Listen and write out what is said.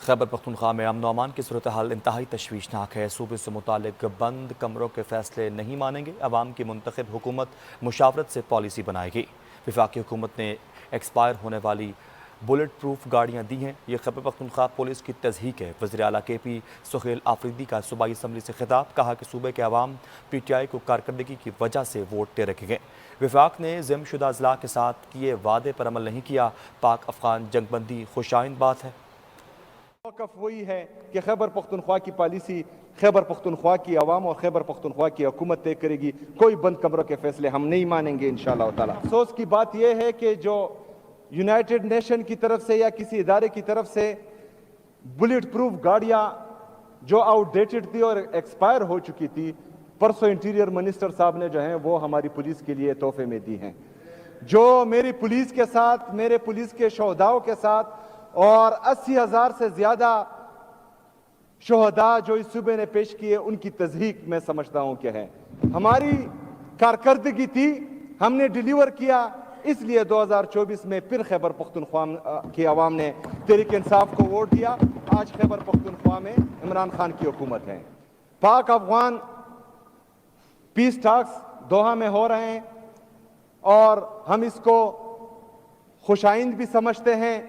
خیبر پختونخوا میں امن و امان کی صورتحال انتہائی تشویشناک ہے۔ صوبے سے متعلق بند کمروں کے فیصلے نہیں مانیں گے۔ عوام کی منتخب حکومت مشاورت سے پالیسی بنائے گی۔ وفاقی حکومت نے ایکسپائر ہونے والی بلٹ پروف گاڑیاں دی ہیں۔ یہ خیبر پختونخوا پولیس کی تضحیق ہے۔ وزیر اعلیٰ کے پی سہیل آفریدی کا صوبائی اسمبلی سے خطاب، کہا کہ صوبے کے عوام پی ٹی آئی کو کارکردگی کی وجہ سے ووٹ دے رکھے گئے۔ وفاق نے ضم شدہ اضلاع کے ساتھ کیے وعدے پر عمل نہیں کیا۔ پاک افغان جنگ بندی خوشائند بات ہے۔ موقف وہی ہے کہ خیبر پختونخوا کی پالیسی خیبر پختونخوا کی عوام اور خیبر پختونخوا کی حکومت طے کرے گی۔ کوئی بند کمروں کے فیصلے ہم نہیں مانیں گے انشاءاللہ تعالی۔ افسوس کی بات یہ ہے کہ جو یونائٹڈ نیشن کی طرف سے یا کسی ادارے کی طرف سے بلٹ پروف گاڑیاں جو آؤٹ ڈیٹڈ تھی اور ایکسپائر ہو چکی تھی، پرسوں انٹیریئر منسٹر صاحب نے جو ہیں وہ ہماری پولیس کے لیے تحفے میں دی ہیں۔ جو میری پولیس کے ساتھ، میرے پولیس کے شہداؤں کے ساتھ اور 80,000 سے زیادہ شہداء جو اس صوبے نے پیش کیے، ان کی تضحیق میں سمجھتا ہوں کہ ہے۔ ہماری کارکردگی تھی، ہم نے ڈیلیور کیا، اس لیے 2024 میں پھر خیبر پختونخوا کی عوام نے تحریک انصاف کو ووٹ دیا۔ آج خیبر پختونخوا میں عمران خان کی حکومت ہے۔ پاک افغان پیس ٹاکس دوحہ میں ہو رہے ہیں اور ہم اس کو خوشائند بھی سمجھتے ہیں۔